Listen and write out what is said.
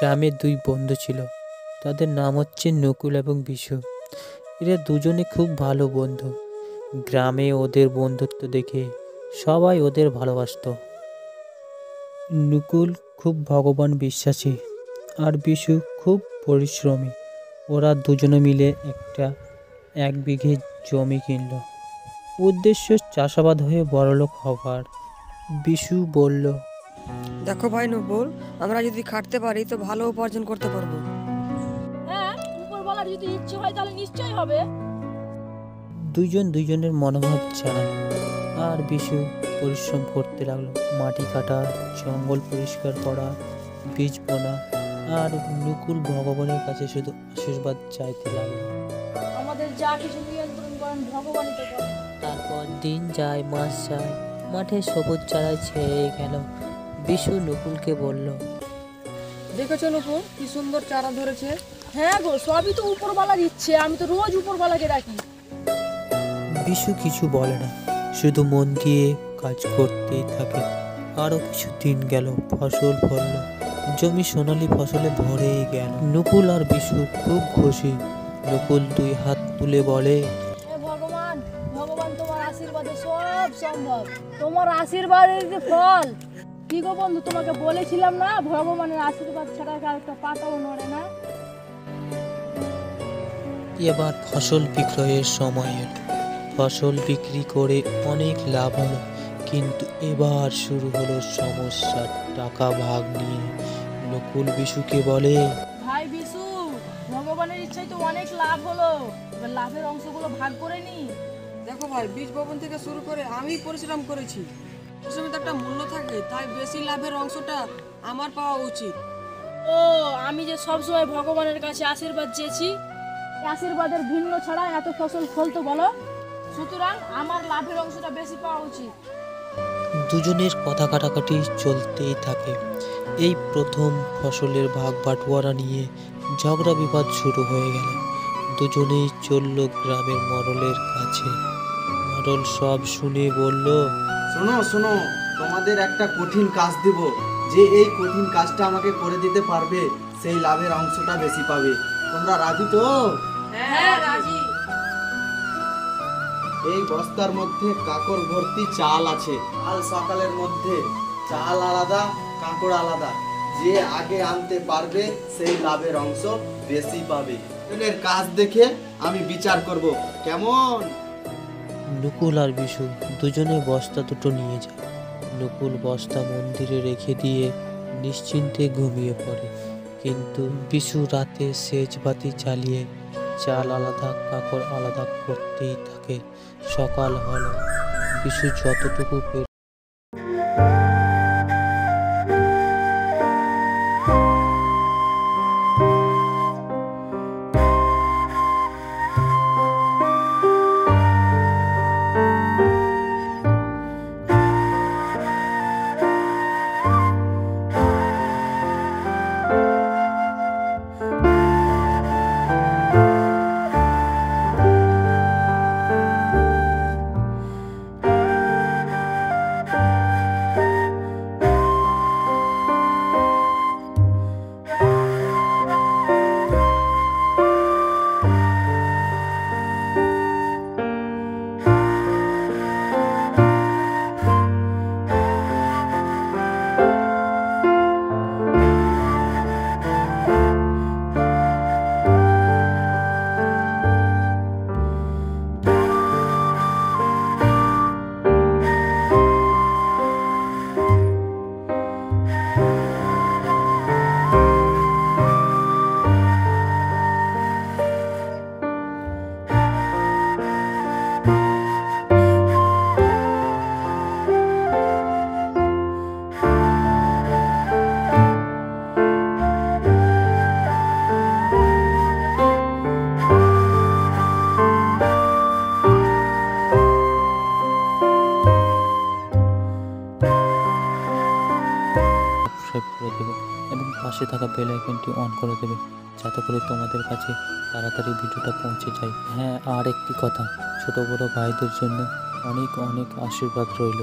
গ্রামে দুই বন্ধু ছিল, তাদের নাম হচ্ছে নকুল এবং বিশু। এরা দুজনে খুব ভালো বন্ধু। গ্রামে ওদের বন্ধুত্ব দেখে সবাই ওদের ভালোবাসতো। নকুল খুব ভগবান বিশ্বাসী আর বিশু খুব পরিশ্রমী। ওরা দুজনে মিলে এক বিঘে জমি কিনল। উদ্দেশ্য চাষাবাদ হয়ে বড়লোক হবার। বিশু বলল, দেখো ভাই নকুল, আমরা যদি খাটতে পারি তো ভালো উপার্জন করতে পারবো। হ্যাঁ, উপরওয়ালার যদি ইচ্ছে হয় তাহলে নিশ্চয়ই হবে। দুইজন দুইজনের মনোভাব জানায়। আর বিশু পরিশ্রম করতে লাগলো, মাটি কাটা, জঙ্গল পরিষ্কার করা, বীজ বোনা। আর নকুল ভগবানের কাছে শুধু আশীর্বাদ চাইতে লাগলো। আমাদের যা কিছু নিয়ন্ত্রণ করেন ভগবানই তো করেন। তারপর দিন যায়, মাস যায়, মাঠে সবুজ চারায় ছেয়ে গেল। বিশু নকুলকে বলল, দেখেছো নকুল, কি সুন্দর চারা ধরেছে। হ্যাঁ গো, সবই তো উপরওয়ালার ইচ্ছে, আমি তো রোজ উপরওয়ালাকে ডাকি। বিশু কিছু বলে না, শুধু মন দিয়ে কাজ করতেই থাকে। আরো কিছু দিন গেল, ফসল ফলল, জমি সোনালি ফসলে ভরেই গেল। নকুল আর বিশু খুব খুশি। নকুল দুই হাত তুলে বলে, হে ভগবান, ভগবান তোমার আশীর্বাদে সব সম্ভব, তোমার আশীর্বাদের যে ফল। কি গো বন্ধু, তোমাকে বলেছিলাম না ভগবানের আশীর্বাদ ছাড়া আর একটা পাতাও নড়ে না। এবার ফসল বিক্রয়ের সময় এলো। ফসল বিক্রি করে অনেক লাভ হলো, কিন্তু এবার শুরু হলো সমস্যা, টাকা ভাগ নিয়ে। নকুল বিশুকে বলে, ভাই বিশু, ভগবানের ইচ্ছায় তো অনেক লাভ হলো, এবার লাভের অংশগুলো ভাগ করে নি। দেখো ভাই, বীজ বপন থেকে শুরু করে আমি পরিশ্রম করেছি। পরিশ্রমে তো একটা মূল্য থাকে, তাই বেশি লাভের অংশটা আমার পাওয়া উচিত। ও, আমি যে সবসময় ভগবানের কাছে আশীর্বাদ চেয়েছি, এই আশীর্বাদের ভিন্ন ছাড়া এত ফসল ফলতো বলো? সুতরাং আমার লাভের অংশটা বেশি পাওয়া উচিত। দুজনের কথা কাটাকাটি চলতেই থাকে। এই প্রথম ফসলের ভাগ বাটোয়ারা নিয়ে ঝগড়া বিবাদ শুরু হয়ে গেল। দুজনেই চলল গ্রামের মরলের কাছে। মরল সব শুনে বলল, শোনো শোনো, তোমাদের একটা কঠিন কাজ দিব। যে এই কঠিন কাজটা আমাকে করে দিতে পারবে সেই লাভের অংশটা বেশি পাবে। তোমরা রাজি তো? হ্যাঁ রাজি। এই বস্তার মধ্যে কাকড় ভর্তি চাল আছে। কাল সকালের মধ্যে চাল আলাদা, কাকড় আলাদা। যে আগে আনতে পারবে সেই লাভের অংশ বেশি পাবে। এর কাজ দেখে আমি বিচার করব, কেমন? নকুল আর বিশু দুজনে বস্তা দুটো নিয়ে যায়। নকুল বস্তা মন্দিরে রেখে দিয়ে নিশ্চিন্তে ঘুমিয়ে পড়ে, কিন্তু বিশু রাতে সেচ বাতি জ্বালিয়ে চাল আলাদা, কাকড় আলাদা করতেই থাকে। সকাল হলো, বিশু যতটুকু সাবস্ক্রাইব করে দেবে এবং পাশে থাকা বেল আইকনটি অন করে দেবে, যাতে করে তোমাদের কাছে তাড়াতাড়ি ভিডিওটা পৌঁছে যায়। হ্যাঁ, আর একটি কথা, ছোট বড় ভাইদের জন্য অনেক অনেক আশীর্বাদ রইল।